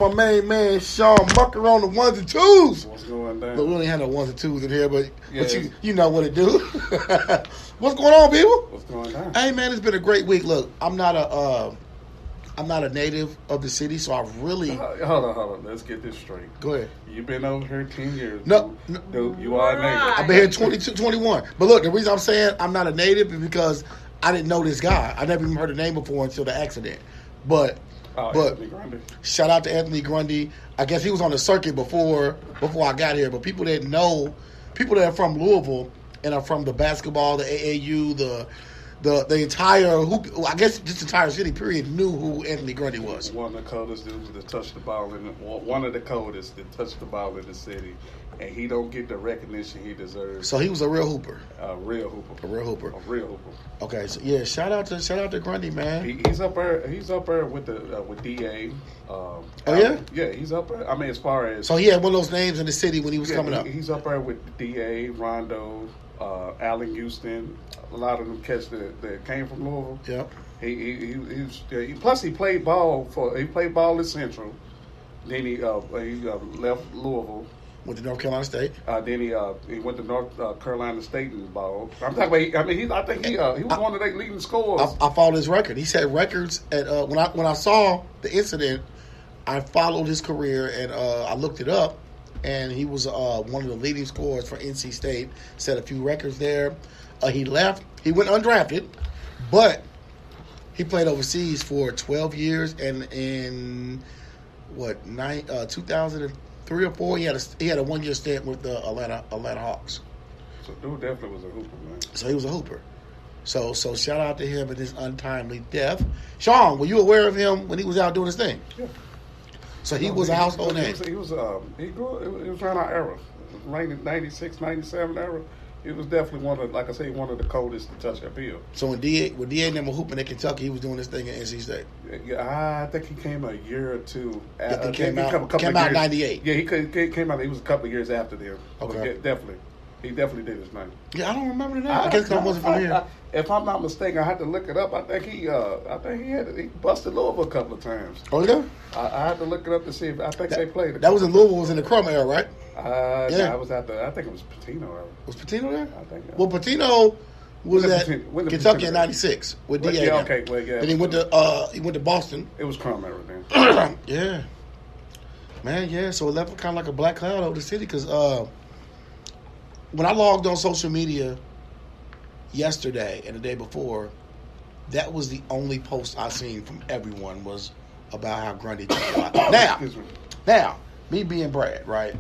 My main man Sean Mucker on the ones and twos. What's going down? But we only have no ones and twos in here, but Yes. you know what it do. What's going on, people? What's going down? Hey man, it's been a great week. Look, I'm not a native of the city, so I really Hold on. Let's get this straight. go ahead. You've been over here 10 years. No, Dude, you are a native. I've been here 22, 21. But look, the reason I'm saying I'm not a native is because I didn't know this guy. I never even heard the name before until the accident. But Anthony Grundy. shout out to Anthony Grundy. I guess he was on the circuit before I got here. But people that know, people that are from Louisville and are from the basketball, the AAU, the entire hoop, I guess just the entire city period knew who Anthony Grundy was. One of the coldest dudes to touch the ball one of the coldest to touch the ball in the city, and he don't get the recognition he deserves. So he was a real hooper. A real hooper. A real hooper. A real hooper. Okay, so yeah, shout out to Grundy, man. He's up there. He's up there with the with Da. Oh yeah. Yeah, he's up there. I mean, as far as So he had one of those names in the city when he was coming up. He's up there with Da, Rondo, Allen Houston. A lot of them cats that came from Louisville. Yep. Plus he played ball at Central. Then he left Louisville. Went to North Carolina State. Then he went to North Carolina State in ball. I'm talking about. I think he was one of their leading scorers. I followed his record. He set records at when I saw the incident, I followed his career and I looked it up, and he was one of the leading scorers for NC State. Set a few records there. He left. He went undrafted, but he played overseas for 12 years. And in 2003 or 4, he had a 1 year stint with the Atlanta Hawks. So dude definitely was a hooper, man. So he was a hooper. So shout out to him and his untimely death. Sean, were you aware of him when he was out doing his thing? Yeah. So he was a household name. He was around our era, 96, 97 era. It was definitely one of the coldest to touch that field. So when D.A. and them were hooping in Kentucky, he was doing this thing at NC State. Yeah, I think he came a year or two. He came out in 98. Yeah, he came out. He was a couple of years after them. Okay. Yeah, he definitely did his thing. Yeah, I don't remember the name. I guess I wasn't from here. If I'm not mistaken, I had to look it up. I think he busted Louisville a couple of times. Oh yeah. I had to look it up to see if I think they played. That was in Louisville. Was in the Crum era, right? Yeah. I was at I think it was Patino era. Was Patino there? I think. Well, Patino was at when the Kentucky Patino in era? '96 with Well, D.A. yeah, okay. Well, yeah. Then he went to Boston. It was Crum era then. Yeah. Man, yeah. So it left kind of like a black cloud over the city because when I logged on social media yesterday and the day before, that was the only post I seen from everyone was about how Grundy took a lot. Now, me being Brad, right?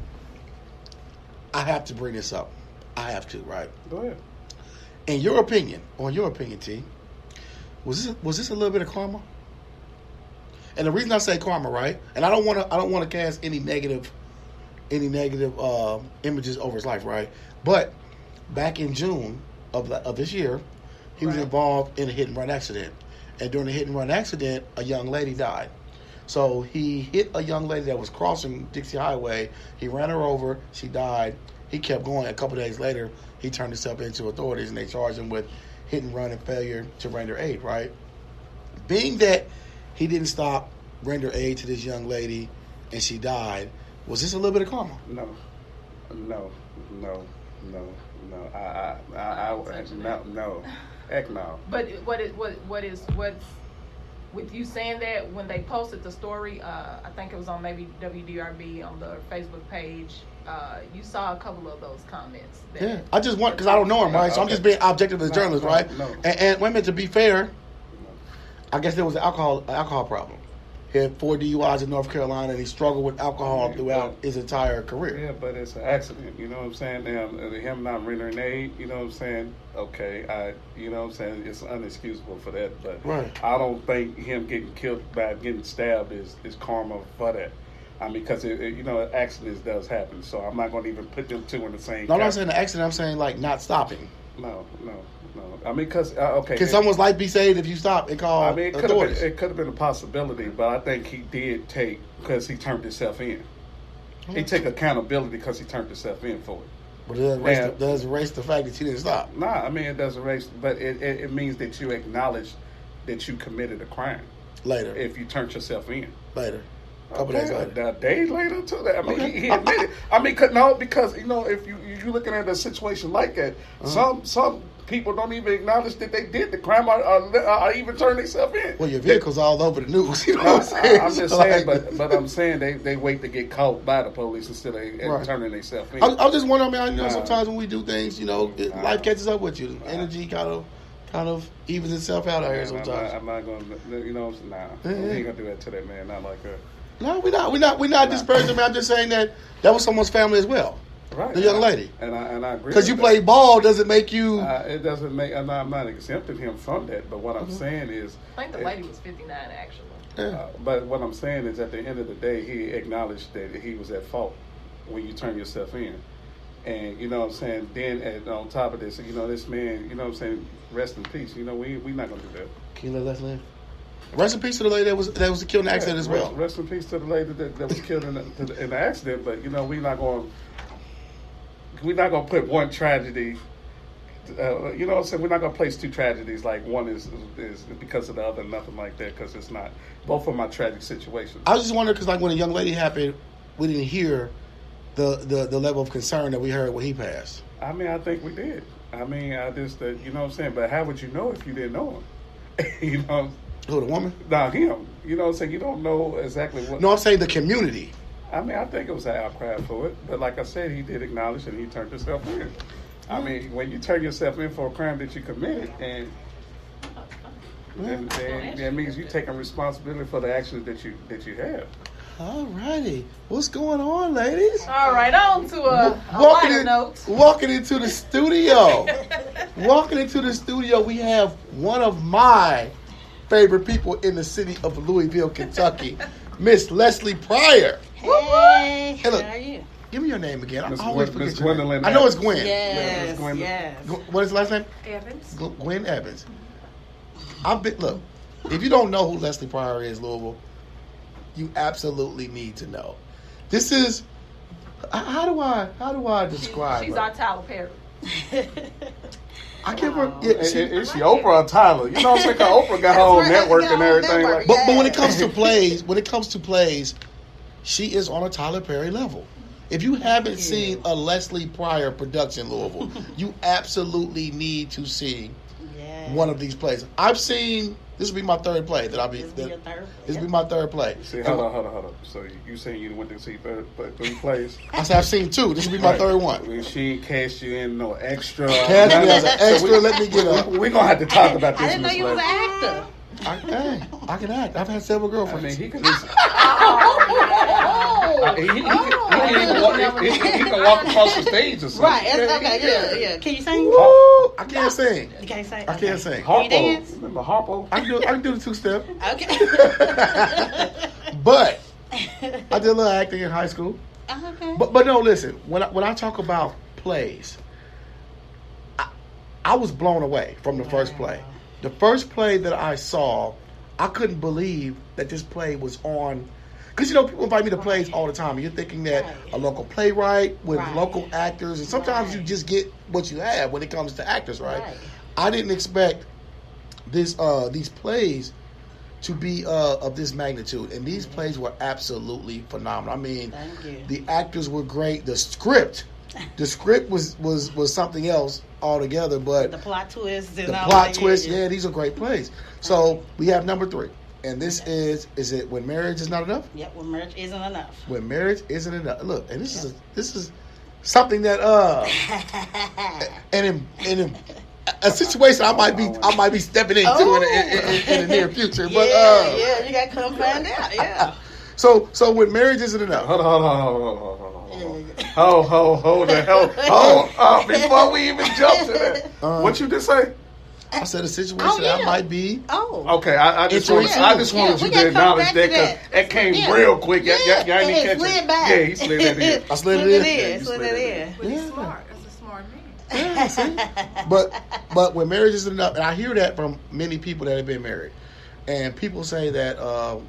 I have to bring this up. I have to, right? Go ahead. In your opinion, T, was this a little bit of karma? And the reason I say karma, right? And I don't want to cast any negative images over his life, right? But back in June of this year, he was involved in a hit and run accident. And during the hit and run accident, a young lady died. So he hit a young lady that was crossing Dixie Highway. He ran her over. She died. He kept going. A couple days later, he turned himself into authorities, and they charged him with hit and run and failure to render aid, right? Being that he didn't stop, render aid to this young lady, and she died, was this a little bit of karma? No. No. Heck no. But what's with you saying that when they posted the story, I think it was on maybe WDRB on the Facebook page. You saw a couple of those comments. Yeah, I just want because I don't know him, right? So I'm just being objective as a journalist, right? No. And women, to be fair, I guess there was an alcohol problem. He had 4 DUIs in North Carolina, and he struggled with alcohol throughout his entire career. Yeah, but it's an accident. You know what I'm saying? Him not rendering aid. You know what I'm saying? Okay, you know what I'm saying? It's unexcusable for that. But right. I don't think him getting killed by getting stabbed is karma for that. I mean, because accidents does happen. So I'm not going to even put them two in the same. No, I'm not saying the accident. I'm saying like not stopping. No. I mean, because okay. Can someone's life be saved if you stop and call authorities? It could have been a possibility, but I think he did take because he turned himself in. He took accountability because he turned himself in for it. But it does erase the fact that you didn't stop. Nah, I mean it doesn't erase, but it means that you acknowledge that you committed a crime Later. if you turned yourself in. Later. A couple days later. A day later to that. I mean, Okay. he admitted. Because if you looking at a situation like that, some people don't even acknowledge that they did the crime or even turn themselves in. Well, your vehicle's all over the news. You know what I'm saying? I'm just saying, but I'm saying they wait to get caught by the police instead of turning themselves in. I just wonder. I mean, sometimes when we do things, life catches up with you. Energy kind of evens itself out here sometimes. I'm not gonna, we ain't gonna do that to that man. Not like that. No, we're not disparaging. I'm just saying that was someone's family as well. Right. The young lady. And I agree. Because you play ball doesn't make you. It doesn't make. I'm not exempting him from that. But what I'm saying is, I think the lady was 59 actually. Yeah. But what I'm saying is, at the end of the day, he acknowledged that he was at fault when you turn yourself in. And you know what I'm saying. Then on top of this, this man, you know what I'm saying. Rest in peace. We not gonna do that. Can you let Leslie in? Rest in peace to the lady that was killed in the accident as well. Rest in peace to the lady that was killed in the accident. But we're not gonna put one tragedy. You know what I'm saying? We're not gonna place two tragedies like one is because of the other, nothing like that. Because it's not. Both of them are tragic situations. I was just wondering because like when a young lady happened, we didn't hear the level of concern that we heard when he passed. I mean, I think we did. I mean, you know what I'm saying? But how would you know if you didn't know him? Who, the woman? Nah, him. You know what I'm saying? You don't know exactly what. No, I'm saying the community. I mean, I think it was an outcry for it. But like I said, he did acknowledge and he turned himself in. I mean, when you turn yourself in for a crime that you committed, and then that means you're taking responsibility for the actions that you have. All righty. What's going on, ladies? All right, on to a lighter note. Walking into the studio. We have one of my favorite people in the city of Louisville, Kentucky, Miss Leslie Pryor. Hey, look, how are you? Give me your name again. Miss I always forget Miss your name. Gwendolyn I know it's Evans. Gwen. Yes, Gwen. yes. What is the last name? Evans. Gwen Evans. Look, if you don't know who Leslie Pryor is, Louisville, you absolutely need to know. This is how do I describe She's her? our Tyler Perry. I give her. Is she Oprah or Tyler? You know what I'm saying? 'Cause Oprah got her own network and everything. Network, But when it comes to plays, she is on a Tyler Perry level. If you haven't seen a Leslie Pryor production, Louisville, you absolutely need to see one of these plays. I've seen. This will be my third play that I'll be. This will be my third play. See, hold on. So you saying you went to see three plays? I said I've seen two. This will be my third one. When she cast you in no extra. Cast me as an extra. Let me get up. We're gonna have to talk about this. I didn't know you was an actor. I can act. I've had several I girlfriends. mean, he can just. He can walk across the stage or something. Right, okay, yeah. Can you sing? Woo! I can't sing. You can't sing? I can't sing. Can you dance? Remember Harpo? I can do the two-step. Okay. But I did a little acting in high school. Okay. But no, listen. When I talk about plays, I was blown away from the first play. The first play that I saw, I couldn't believe that this play was on. Because, people invite me to plays all the time. And you're thinking that a local playwright with local actors. And sometimes you just get what you have when it comes to actors, right? I didn't expect these plays to be of this magnitude. And these plays were absolutely phenomenal. I mean, the actors were great. The script was something else altogether. But the plot twist. Yeah, these are great plays. So we have number 3. And this is it When Marriage Is Not Enough? Yep, When Marriage Isn't Enough. When Marriage Isn't Enough. Look, and this is something that and in a situation I might be stepping into in the near future. But you gotta come find out. Yeah. So When Marriage Isn't Enough. Hold the hell. Before we even jump to that, what you just say? I said a situation I might be. Okay. I just wanted you to acknowledge that because it came real quick. Y'all ain't catch it. Yeah, he slid that in. I slid it in. Slid it in. But he's smart. That's a smart man. Yeah, see? But when marriage isn't enough, and I hear that from many people that have been married, and people say that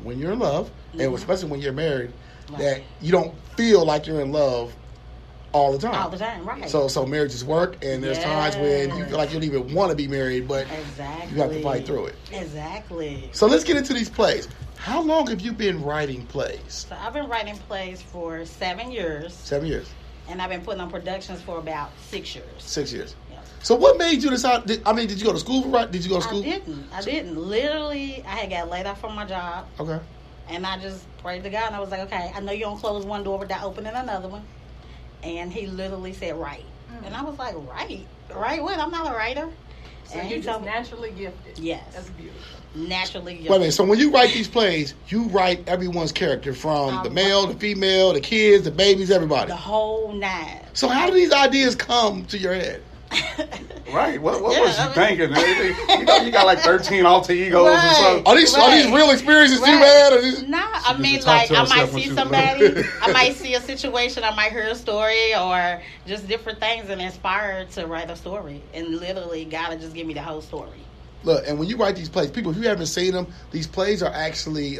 when you're in love, and especially when you're married, that you don't feel like you're in love all the time. All the time, right. So marriage is work, and there's times when you feel like you don't even want to be married, but you have to fight through it. Exactly. So let's get into these plays. How long have you been writing plays? So I've been writing plays for 7 years, 7 years. and I've been putting on productions for about 6 years. 6 years. Yeah. So what made you decide? Did you go to school for writing? Did you go to school? I didn't. Literally, I had got laid off from my job, Okay. and I just prayed to God, and I was like, okay, I know you don't close one door without opening another one. And he literally said, write. And I was like, write? Write what? I'm not a writer. So And you're he just told me, naturally gifted. Yes. That's beautiful. naturally Wait a minute. So when you write these plays, you write everyone's character from the male, the female, the kids, the babies, everybody. the whole 9. So how do these ideas come to your head? Right. What Yeah, was you I mean- thinking? You got like 13 alter egos or Right. something. Are these real experiences you had? Or these... Nah, I She mean, used to talk like, to I herself might when see she was somebody, little. I might see a situation, I might hear a story, or just different things and inspire to write a story. And literally, God will just give me the whole story. Look, and when you write these plays, people, if you haven't seen them, these plays are actually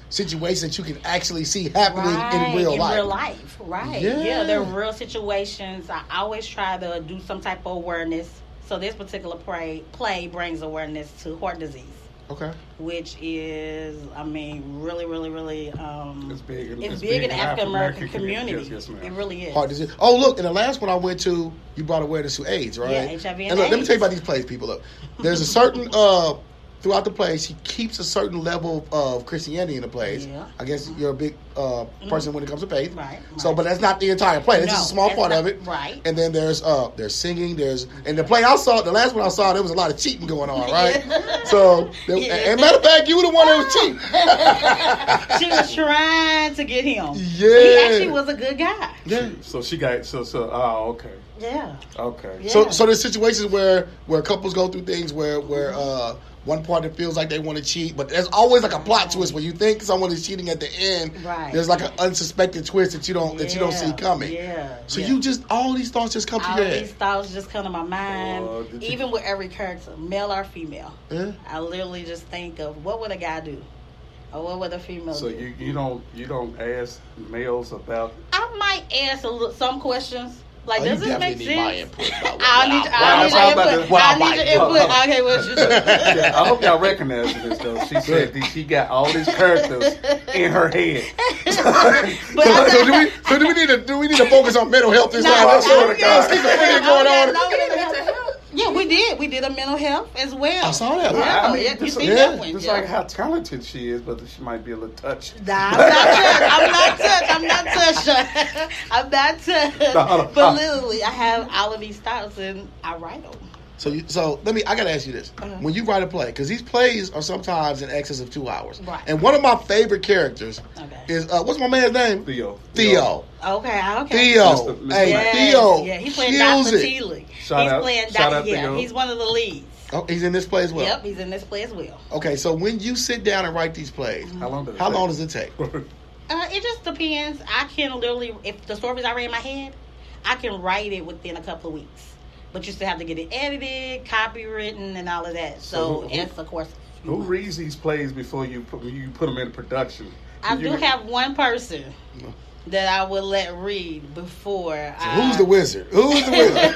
situations that you can actually see happening in real life. Right. Yeah. Yeah, they're real situations. I always try to do some type of awareness. So this particular play brings awareness to heart disease, Okay. which is, I mean, really, really, really, It's big. it's big in the African American community. community. Yes, ma'am. It really is. Heart disease. Oh, look, in the last one I went to, you brought awareness to AIDS, right? Yeah, HIV and look, let me AIDS. tell you about these plays, people. Look, there's a certain throughout the plays, he keeps a certain level of Christianity in the plays. Yeah. I guess you're a big person when it comes to faith. Right, So, right. but that's not the entire play. That's No, just a small that's part not- of it. right. And then there's singing. In the play I saw, the last one I saw, there was a lot of cheating going on, right? Yeah. So, Yeah. and matter of fact, you were the one that was cheating. She was trying to get him. Yeah. He actually was a good guy. Yeah. So she got oh, okay. Yeah. Okay. Yeah. So there's situations where couples go through things where one partner feels like they want to cheat, but there's always like a plot twist where you think someone is cheating at the end. Right. There's like an unsuspected twist that you don't see coming. Yeah. So yeah. you just all these thoughts just come to All your these head. thoughts just come to my mind, Did you- even with every character, male or female. Yeah. I literally just think of what would a guy do, or what would a female So do. you don't ask males about. I might ask some questions. Like, Oh, does you this make definitely need my sense? input about I what need I- I was your about input. to- what I I need your might input. Okay, what you Yeah, I hope y'all recognize this though. She said that she got all these characters in her head. But So do we need to focus on mental health this No, time? I- Let's keep it going on. Yeah, we did. We did a mental health as well. I saw that one. Yeah, I mean, yeah, you just- see yeah, that one. Just Yeah. like how talented she is, but she might be a little touched. Nah, I'm not touched. I'm not touched. I'm not touched. No. But literally, I have all of these thoughts and I write them. So I gotta ask you this: when you write a play, because these plays are sometimes in excess of 2 hours, Right. and one of my favorite characters Okay. is what's my man's name? Theo. Theo. Okay. Theo. Mr. Hey, Yes, Theo. yeah, he's playing kills Dr. it. Teeley. Shout He's out- playing shout Dr. out Yeah, Theo. he's one of the leads. Oh, he's in this play as well. Yep, he's in this play as well. Okay, so when you sit down and write these plays, How long does it how take? long does it take? It just depends. I can literally, if the story's already in my head, I can write it within a couple of weeks. But you still have to get it edited, copywritten, and all of that. So So who- it's, of course, Who reads these plays before you put them in production? I You do can- have one person that I would let read before. Who's the wizard? Who's the wizard?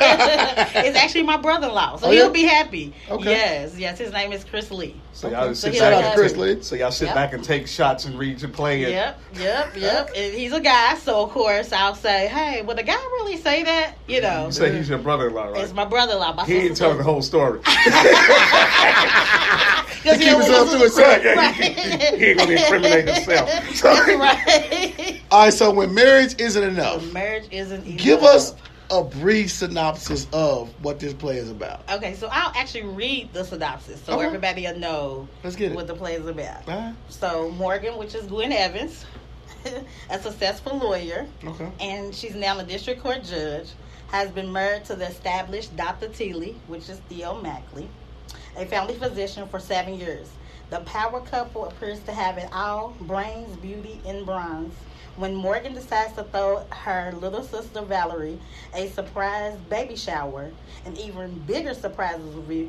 It's actually my brother-in-law, so Oh, he'll yeah? be happy. Okay. Yes, his name is Chris Lee. So y'all just So sit he'll Shout back out to and Chris take- Lee. So y'all sit Yep. back and take shots and read your play. And Yep. And he's a guy, so of course I'll say, "Hey, would a guy really say that?" You know, You say he's your brother-in-law, right? it's my brother-in-law. My He ain't sister- telling the whole story. He keep himself to himself. He ain't gonna incriminate himself. That's right. All right, so when marriage isn't enough, Marriage isn't enough. give us a brief synopsis of what this play is about. Okay, so I'll actually read the synopsis so Okay. everybody will know Let's get it. what the play is about. All right. So Morgan, which is Gwen Evans, a successful lawyer, Okay. and she's now a district court judge, has been married to the established Dr. Teeley, which is Theo Mackley, a family physician for 7 years. The power couple appears to have it all: brains, beauty, and bronze. When Morgan decides to throw her little sister Valerie a surprise baby shower, an even bigger surprise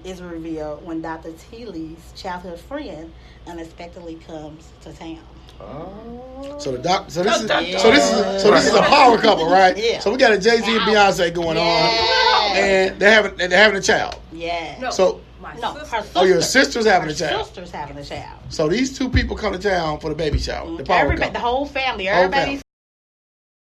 is revealed when Dr. Teeley's childhood friend unexpectedly comes to town. So this is Yeah. this is a power couple, right? Yeah. So we got a Jay-Z and Beyonce going on, Yeah. and they're having a child. Yeah. No, So- my My No, sister. her sister. Oh, your sister's having her a child. sister's having a child. So these two people come to town for the baby shower. The power Everybody, couple. the whole family, Whole everybody's